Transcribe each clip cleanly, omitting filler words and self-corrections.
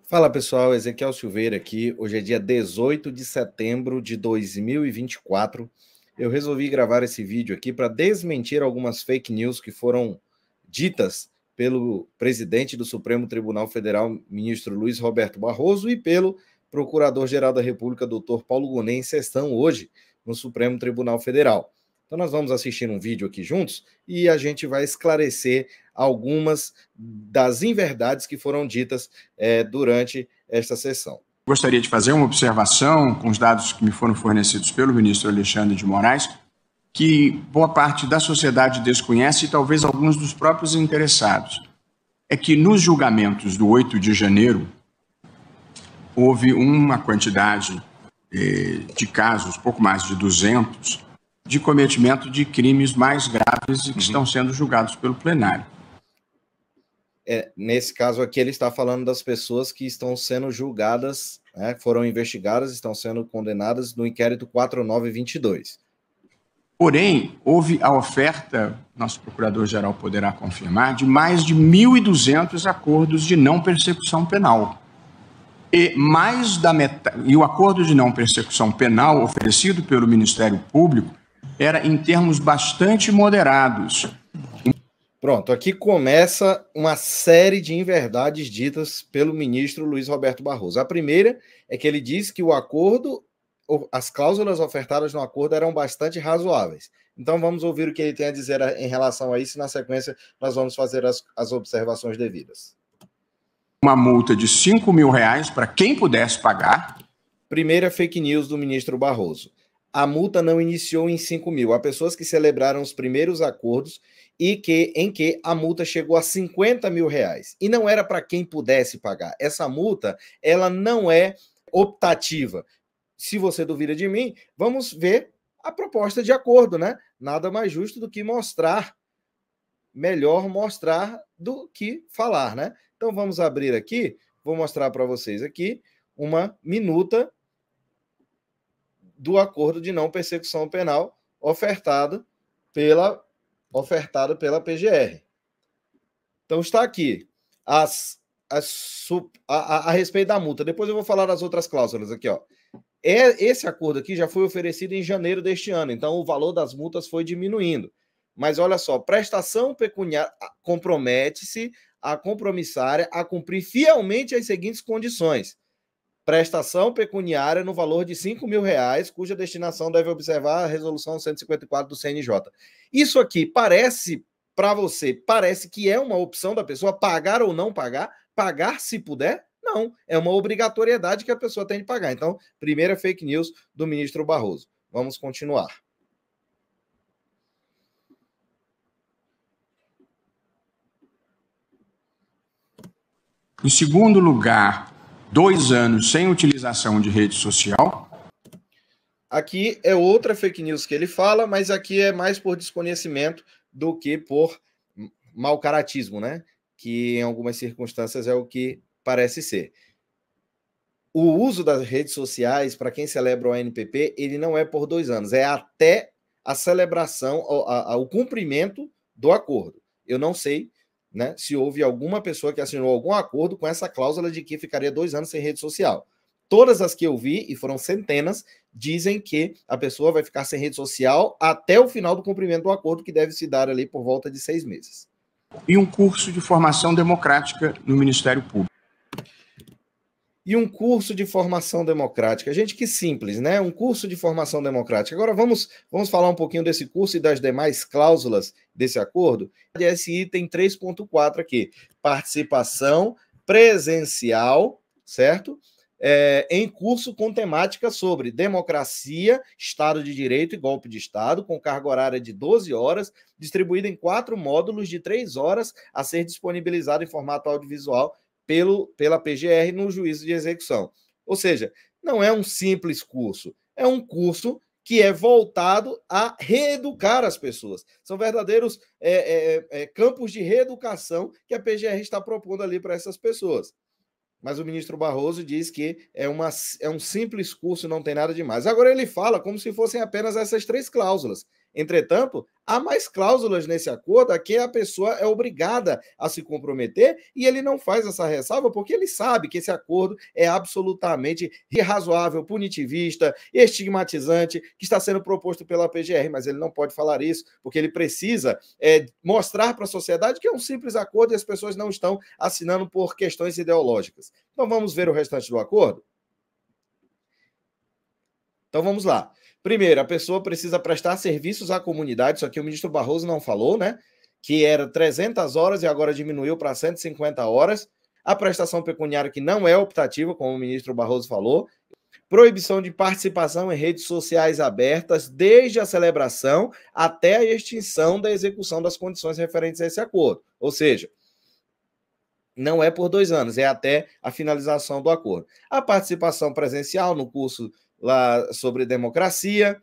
Fala pessoal, Ezequiel Silveira aqui. Hoje é dia 18 de setembro de 2024. Eu resolvi gravar esse vídeo aqui para desmentir algumas fake news que foram ditas pelo presidente do Supremo Tribunal Federal, ministro Luiz Roberto Barroso, e pelo procurador-geral da República, doutor Paulo Gonet, em sessão hoje no Supremo Tribunal Federal. Então nós vamos assistir um vídeo aqui juntos e a gente vai esclarecer algumas das inverdades que foram ditas durante esta sessão. Gostaria de fazer uma observação com os dados que me foram fornecidos pelo ministro Alexandre de Moraes, que boa parte da sociedade desconhece e talvez alguns dos próprios interessados. É que nos julgamentos do 8 de janeiro, houve uma quantidade de casos, pouco mais de 200, de cometimento de crimes mais graves e que estão sendo julgados pelo plenário. Nesse caso aqui, ele está falando das pessoas que estão sendo julgadas, foram investigadas, estão sendo condenadas no inquérito 4922. Porém, houve a oferta, nosso procurador-geral poderá confirmar, de mais de 1.200 acordos de não persecução penal. E o acordo de não persecução penal oferecido pelo Ministério Público era em termos bastante moderados. Pronto, aqui começa uma série de inverdades ditas pelo ministro Luiz Roberto Barroso. A primeira é que ele diz que o acordo, as cláusulas ofertadas no acordo eram bastante razoáveis. Então vamos ouvir o que ele tem a dizer em relação a isso e na sequência nós vamos fazer as observações devidas. Uma multa de R$5.000 para quem pudesse pagar. Primeira fake news do ministro Barroso. A multa não iniciou em 5 mil. Há pessoas que celebraram os primeiros acordos e em que a multa chegou a R$50 mil. E não era para quem pudesse pagar. Essa multa, ela não é optativa. Se você duvida de mim, vamos ver a proposta de acordo, né? Nada mais justo do que melhor mostrar do que falar, né? Então vamos abrir aqui, vou mostrar para vocês aqui uma minuta do acordo de não persecução penal ofertado pela PGR. Então está aqui a respeito da multa. Depois eu vou falar das outras cláusulas aqui, ó. Esse acordo aqui já foi oferecido em janeiro deste ano, então o valor das multas foi diminuindo. Mas olha só, prestação pecuniária compromete-se a compromissária a cumprir fielmente as seguintes condições: prestação pecuniária no valor de R$5 mil, cuja destinação deve observar a resolução 154 do CNJ. Isso aqui parece que é uma opção da pessoa pagar ou não pagar? Pagar se puder? Não, é uma obrigatoriedade que a pessoa tem de pagar. Então, primeira fake news do ministro Barroso. Vamos continuar. Em segundo lugar, 2 anos sem utilização de rede social. Aqui é outra fake news que ele fala, mas aqui é mais por desconhecimento do que por mau caratismo, né? Que em algumas circunstâncias é o que parece ser. O uso das redes sociais, para quem celebra o ANPP, ele não é por 2 anos, é até a celebração, o cumprimento do acordo. Eu não sei, né, se houve alguma pessoa que assinou algum acordo com essa cláusula de que ficaria 2 anos sem rede social. Todas as que eu vi, e foram centenas, dizem que a pessoa vai ficar sem rede social até o final do cumprimento do acordo, que deve se dar ali por volta de 6 meses. E um curso de formação democrática no Ministério Público. E um curso de formação democrática. Gente, que simples, né? Um curso de formação democrática. Agora vamos falar um pouquinho desse curso e das demais cláusulas desse acordo. Esse item 3.4 aqui. Participação presencial, certo? Em curso com temática sobre democracia, Estado de Direito e golpe de Estado, com carga horária de 12 horas, distribuída em 4 módulos de 3 horas, a ser disponibilizado em formato audiovisual pela PGR no juízo de execução. Ou seja, não é um simples curso, é um curso que é voltado a reeducar as pessoas. São verdadeiros campos de reeducação que a PGR está propondo ali para essas pessoas. Mas o ministro Barroso diz que é um simples curso, não tem nada demais. Agora ele fala como se fossem apenas essas 3 cláusulas. Entretanto, há mais cláusulas nesse acordo a que a pessoa é obrigada a se comprometer e ele não faz essa ressalva porque ele sabe que esse acordo é absolutamente irrazoável, punitivista, estigmatizante, que está sendo proposto pela PGR, mas ele não pode falar isso porque ele precisa mostrar para a sociedade que é um simples acordo e as pessoas não estão assinando por questões ideológicas. Então vamos ver o restante do acordo? Então vamos lá. Primeiro, a pessoa precisa prestar serviços à comunidade, isso aqui o ministro Barroso não falou, né? Que era 300 horas e agora diminuiu para 150 horas. A prestação pecuniária que não é optativa, como o ministro Barroso falou. Proibição de participação em redes sociais abertas, desde a celebração até a extinção da execução das condições referentes a esse acordo. Ou seja, não é por 2 anos, é até a finalização do acordo. A participação presencial no curso lá sobre democracia.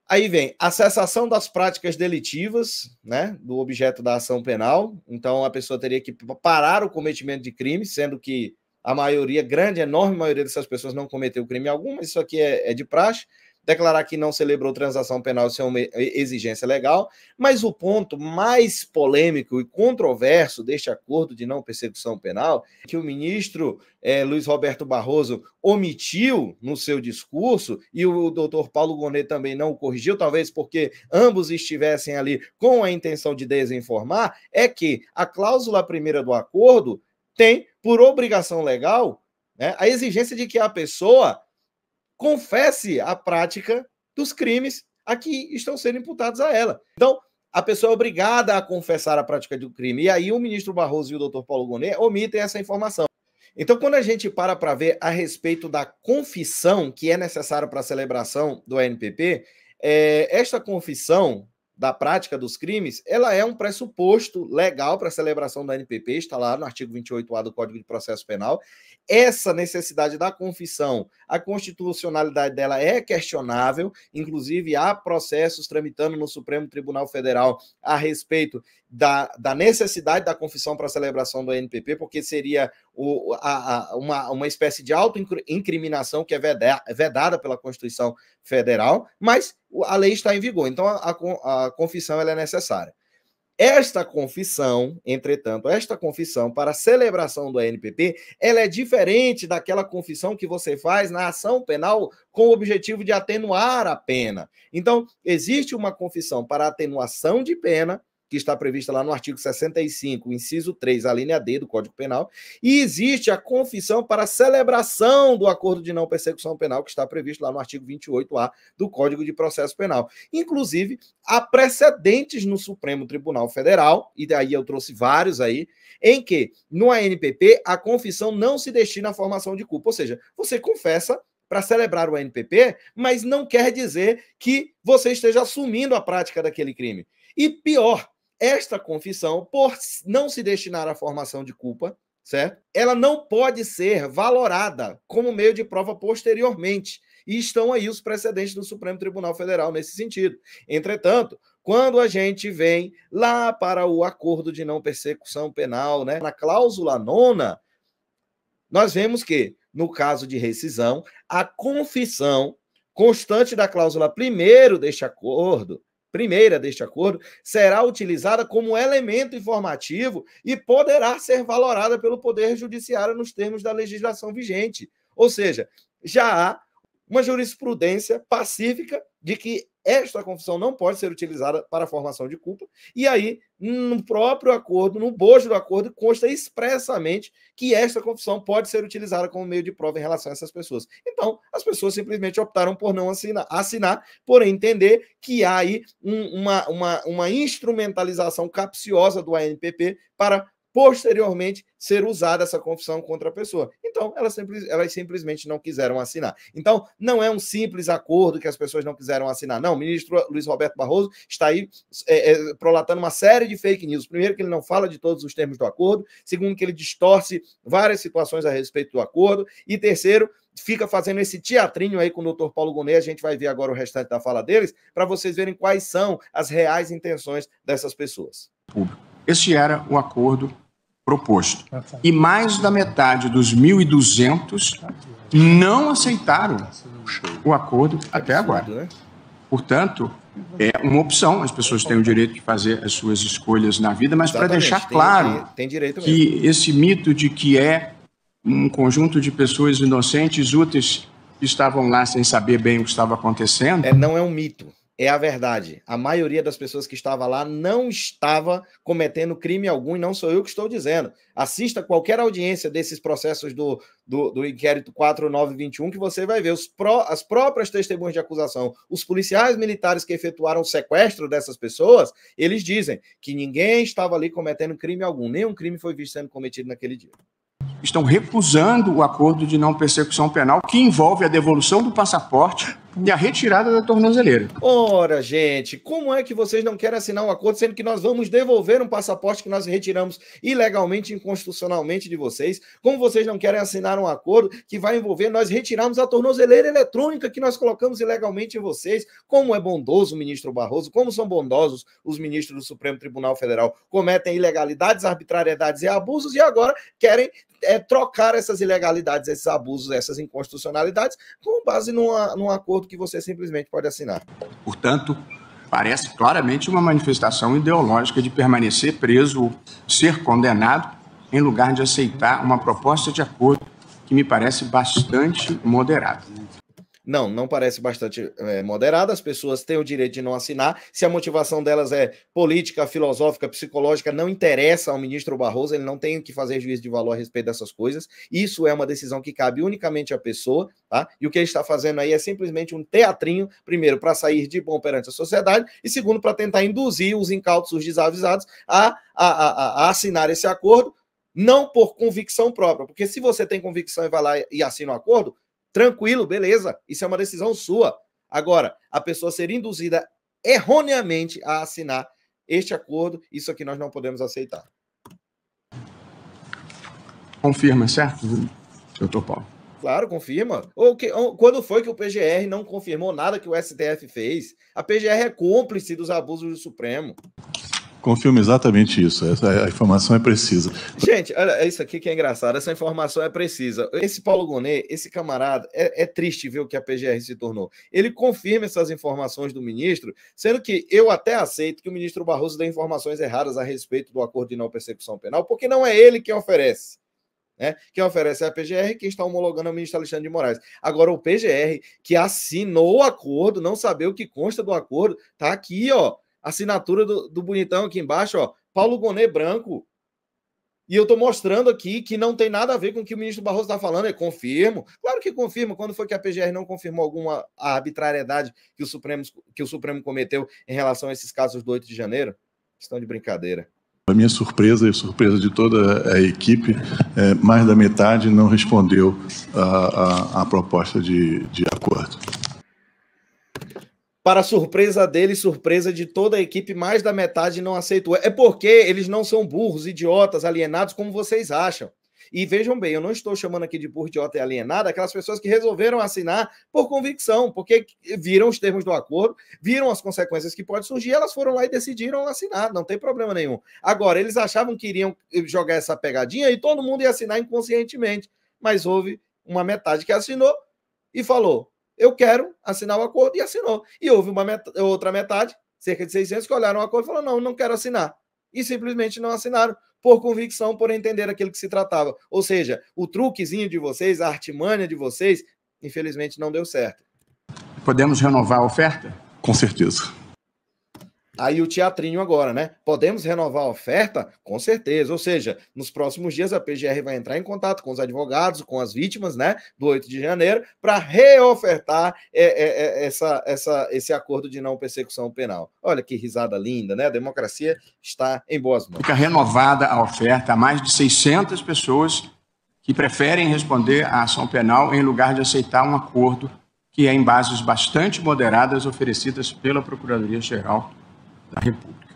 Aí vem a cessação das práticas delitivas, né, do objeto da ação penal. Então, a pessoa teria que parar o cometimento de crime, sendo que a maioria, grande, enorme maioria dessas pessoas não cometeu crime algum, mas isso aqui é de praxe. Declarar que não celebrou transação penal, isso é uma exigência legal, mas o ponto mais polêmico e controverso deste acordo de não persecução penal, que o ministro Luiz Roberto Barroso omitiu no seu discurso, e o doutor Paulo Gonet também não o corrigiu, talvez porque ambos estivessem ali com a intenção de desinformar, é que a cláusula primeira do acordo tem, por obrigação legal, né, a exigência de que a pessoa confesse a prática dos crimes a que estão sendo imputados a ela. Então, a pessoa é obrigada a confessar a prática do crime. E aí o ministro Barroso e o doutor Paulo Gonet omitem essa informação. Então, quando a gente para ver a respeito da confissão que é necessária para a celebração do ANPP, esta confissão da prática dos crimes, ela é um pressuposto legal para a celebração do ANPP, está lá no artigo 28A do Código de Processo Penal. Essa necessidade da confissão, a constitucionalidade dela é questionável, inclusive há processos tramitando no Supremo Tribunal Federal a respeito da necessidade da confissão para a celebração do ANPP, porque seria uma espécie de autoincriminação que é vedada pela Constituição Federal, mas a lei está em vigor, então a confissão ela é necessária. Esta confissão, entretanto, esta confissão para a celebração do ANPP, ela é diferente daquela confissão que você faz na ação penal com o objetivo de atenuar a pena. Então, existe uma confissão para atenuação de pena, que está prevista lá no artigo 65, inciso 3, a linha D do Código Penal, e existe a confissão para a celebração do acordo de não persecução penal, que está previsto lá no artigo 28A do Código de Processo Penal. Inclusive, há precedentes no Supremo Tribunal Federal, e daí eu trouxe vários aí, em que no ANPP a confissão não se destina à formação de culpa, ou seja, você confessa para celebrar o ANPP, mas não quer dizer que você esteja assumindo a prática daquele crime. E pior, esta confissão, por não se destinar à formação de culpa, certo? Ela não pode ser valorada como meio de prova posteriormente. E estão aí os precedentes do Supremo Tribunal Federal nesse sentido. Entretanto, quando a gente vem lá para o acordo de não persecução penal, né, na cláusula 9ª, nós vemos que, no caso de rescisão, a confissão constante da cláusula primeira deste acordo, será utilizada como elemento informativo e poderá ser valorada pelo Poder Judiciário nos termos da legislação vigente. Ou seja, já há uma jurisprudência pacífica de que esta confissão não pode ser utilizada para a formação de culpa, e aí, no próprio acordo, no bojo do acordo, consta expressamente que esta confissão pode ser utilizada como meio de prova em relação a essas pessoas. Então, as pessoas simplesmente optaram por não assinar, por entender que há aí uma instrumentalização capciosa do ANPP para posteriormente ser usada essa confissão contra a pessoa. Então, elas simplesmente não quiseram assinar. Então, não é um simples acordo que as pessoas não quiseram assinar. Não, o ministro Luiz Roberto Barroso está aí prolatando uma série de fake news. Primeiro, que ele não fala de todos os termos do acordo. Segundo, que ele distorce várias situações a respeito do acordo. E terceiro, fica fazendo esse teatrinho aí com o doutor Paulo Gonet. A gente vai ver agora o restante da fala deles, para vocês verem quais são as reais intenções dessas pessoas. Esse era o acordo proposto. E mais da metade dos 1.200 não aceitaram o acordo até agora. Né? Portanto, é uma opção, as pessoas têm o direito de fazer as suas escolhas na vida, mas para deixar claro tem direito que mesmo. esse mito de que é um conjunto de pessoas inocentes, úteis, que estavam lá sem saber bem o que estava acontecendo... Não é um mito, é a verdade. A maioria das pessoas que estava lá não estava cometendo crime algum, e não sou eu que estou dizendo. Assista qualquer audiência desses processos do inquérito 4921, que você vai ver as próprias testemunhas de acusação, os policiais militares que efetuaram o sequestro dessas pessoas, eles dizem que ninguém estava ali cometendo crime algum, nenhum crime foi visto sendo cometido naquele dia. Estão recusando o acordo de não persecução penal, que envolve a devolução do passaporte e a retirada da tornozeleira. Ora, gente, como é que vocês não querem assinar um acordo, sendo que nós vamos devolver um passaporte que nós retiramos ilegalmente, inconstitucionalmente de vocês? Como vocês não querem assinar um acordo que vai envolver nós retirarmos a tornozeleira eletrônica que nós colocamos ilegalmente em vocês? Como é bondoso o ministro Barroso, como são bondosos os ministros do Supremo Tribunal Federal, cometem ilegalidades, arbitrariedades e abusos, e agora querem trocar essas ilegalidades, esses abusos, essas inconstitucionalidades, com base num acordo que você simplesmente pode assinar. Portanto, parece claramente uma manifestação ideológica de permanecer preso ou ser condenado, em lugar de aceitar uma proposta de acordo que me parece bastante moderada. Não parece bastante moderada. As pessoas têm o direito de não assinar. Se a motivação delas é política, filosófica, psicológica, não interessa ao ministro Barroso, ele não tem que fazer juízo de valor a respeito dessas coisas. Isso é uma decisão que cabe unicamente à pessoa, tá? E o que ele está fazendo aí é simplesmente um teatrinho, primeiro, para sair de bom perante a sociedade, e segundo, para tentar induzir os incautos, os desavisados, a assinar esse acordo, não por convicção própria, porque se você tem convicção e vai lá e assina o acordo, tranquilo, beleza, isso é uma decisão sua. Agora, a pessoa ser induzida erroneamente a assinar este acordo, isso aqui nós não podemos aceitar. Confirma, certo, doutor Paulo? Claro, confirma. Quando foi que o PGR não confirmou nada que o STF fez? A PGR é cúmplice dos abusos do Supremo. Confirma exatamente isso, a informação é precisa. Gente, olha, isso aqui que é engraçado, essa informação é precisa. Esse Paulo Gonet, esse camarada, é triste ver o que a PGR se tornou. Ele confirma essas informações do ministro, sendo que eu até aceito que o ministro Barroso dê informações erradas a respeito do acordo de não persecução penal, porque não é ele quem oferece. Né? Quem oferece é a PGR, quem está homologando é o ministro Alexandre de Moraes. Agora, o PGR, que assinou o acordo, não saber o que consta do acordo, tá aqui, ó. Assinatura do bonitão aqui embaixo, ó, Paulo Gonet branco. E eu estou mostrando aqui que não tem nada a ver com o que o ministro Barroso está falando. Eu confirmo. Claro que confirmo. Quando foi que a PGR não confirmou alguma arbitrariedade que o Supremo cometeu em relação a esses casos do 8 de janeiro? Estão de brincadeira. A minha surpresa e a surpresa de toda a equipe, mais da metade não respondeu a proposta de acordo. Para surpresa dele, surpresa de toda a equipe, mais da metade não aceitou. É porque eles não são burros, idiotas, alienados, como vocês acham. E vejam bem, eu não estou chamando aqui de burro, idiota e alienado aquelas pessoas que resolveram assinar por convicção, porque viram os termos do acordo, viram as consequências que podem surgir, elas foram lá e decidiram assinar, não tem problema nenhum. Agora, eles achavam que iriam jogar essa pegadinha e todo mundo ia assinar inconscientemente, mas houve uma metade que assinou e falou: eu quero assinar o acordo, e assinou. E houve outra metade, cerca de 600, que olharam o acordo e falaram: não quero assinar. E simplesmente não assinaram, por convicção, por entender aquilo que se tratava. Ou seja, o truquezinho de vocês, a artimanha de vocês, infelizmente não deu certo. Podemos renovar a oferta? Com certeza. Aí o teatrinho agora, né? Podemos renovar a oferta? Com certeza. Ou seja, nos próximos dias a PGR vai entrar em contato com os advogados, com as vítimas, né, do 8 de janeiro, para reofertar esse acordo de não persecução penal. Olha que risada linda, né? A democracia está em boas mãos. Fica renovada a oferta a mais de 600 pessoas que preferem responder à ação penal em lugar de aceitar um acordo que é em bases bastante moderadas oferecidas pela Procuradoria-Geral da República.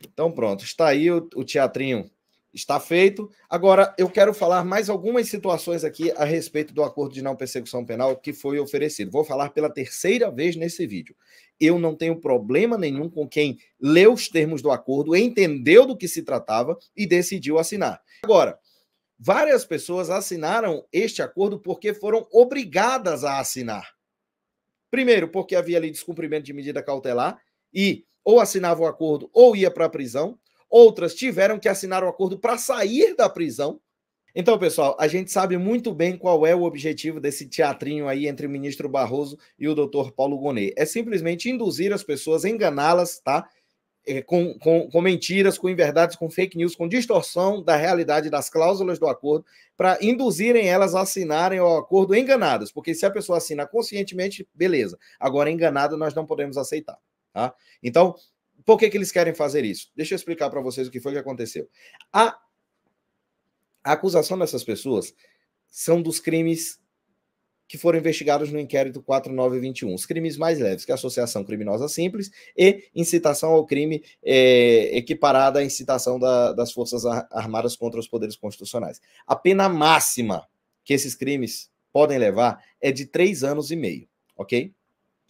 Então pronto, está aí o teatrinho, está feito. Agora eu quero falar mais algumas situações aqui a respeito do acordo de não persecução penal que foi oferecido. Vou falar pela terceira vez nesse vídeo. Eu não tenho problema nenhum com quem leu os termos do acordo, entendeu do que se tratava e decidiu assinar. Agora, várias pessoas assinaram este acordo porque foram obrigadas a assinar. Primeiro, porque havia ali descumprimento de medida cautelar e ou assinava o acordo ou ia para a prisão. Outras tiveram que assinar o acordo para sair da prisão. Então, pessoal, a gente sabe muito bem qual é o objetivo desse teatrinho aí entre o ministro Barroso e o doutor Paulo Gonet. É simplesmente induzir as pessoas, enganá-las, tá? Com mentiras, com inverdades, com fake news, com distorção da realidade das cláusulas do acordo, para induzirem elas a assinarem o acordo enganadas, porque se a pessoa assina conscientemente, beleza. Agora, enganada, nós não podemos aceitar. Tá? Então, por que eles querem fazer isso? Deixa eu explicar para vocês o que foi que aconteceu. A acusação dessas pessoas são dos crimes que foram investigados no inquérito 4921, os crimes mais leves, que é associação criminosa simples e incitação ao crime equiparada à incitação das Forças Armadas contra os poderes constitucionais. A pena máxima que esses crimes podem levar é de 3 anos e meio, ok?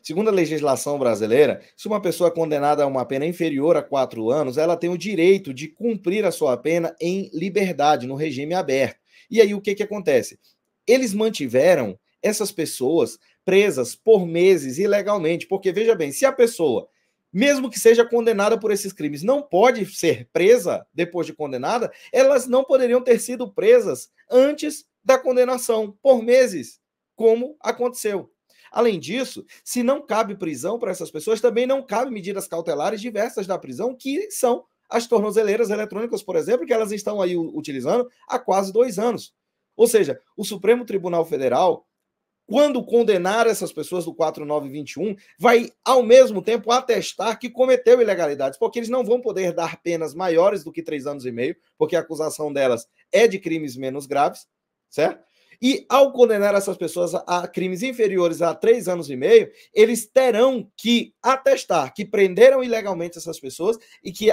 Segundo a legislação brasileira, se uma pessoa é condenada a uma pena inferior a 4 anos, ela tem o direito de cumprir a sua pena em liberdade, no regime aberto. E aí o que acontece? Eles mantiveram essas pessoas presas por meses ilegalmente, porque veja bem, se a pessoa, mesmo que seja condenada por esses crimes, não pode ser presa depois de condenada, elas não poderiam ter sido presas antes da condenação, por meses, como aconteceu. Além disso, se não cabe prisão para essas pessoas, também não cabe medidas cautelares diversas da prisão, que são as tornozeleiras eletrônicas, por exemplo, que elas estão aí utilizando há quase 2 anos. Ou seja, o Supremo Tribunal Federal, quando condenar essas pessoas do 4921, vai, ao mesmo tempo, atestar que cometeu ilegalidades, porque eles não vão poder dar penas maiores do que 3 anos e meio, porque a acusação delas é de crimes menos graves, certo? E, ao condenar essas pessoas a crimes inferiores a 3 anos e meio, eles terão que atestar que prenderam ilegalmente essas pessoas e que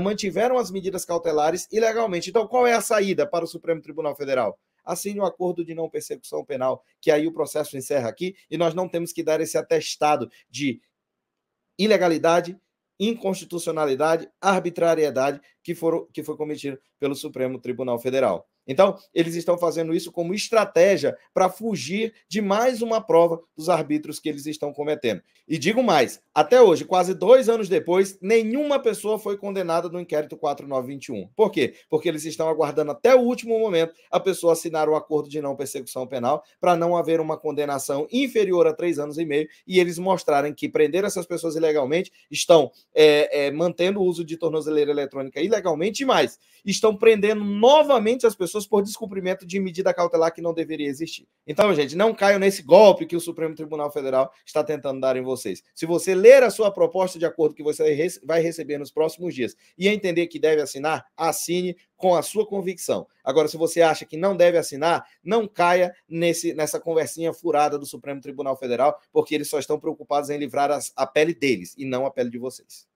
mantiveram as medidas cautelares ilegalmente. Então, qual é a saída para o Supremo Tribunal Federal? Assine o acordo de não persecução penal, que aí o processo encerra aqui e nós não temos que dar esse atestado de ilegalidade, inconstitucionalidade, arbitrariedade que foi cometido pelo Supremo Tribunal Federal. Então, eles estão fazendo isso como estratégia para fugir de mais uma prova dos arbítrios que eles estão cometendo. E digo mais, até hoje, quase 2 anos depois, nenhuma pessoa foi condenada no inquérito 4921. Por quê? Porque eles estão aguardando até o último momento a pessoa assinar o acordo de não persecução penal para não haver uma condenação inferior a 3 anos e meio e eles mostrarem que prender essas pessoas ilegalmente estão mantendo o uso de tornozeleira eletrônica ilegalmente e mais, estão prendendo novamente as pessoas por descumprimento de medida cautelar que não deveria existir. Então, gente, não caiam nesse golpe que o Supremo Tribunal Federal está tentando dar em vocês. Se você ler a sua proposta de acordo que você vai receber nos próximos dias e entender que deve assinar, assine com a sua convicção. Agora, se você acha que não deve assinar, não caia nessa conversinha furada do Supremo Tribunal Federal, porque eles só estão preocupados em livrar a pele deles e não a pele de vocês.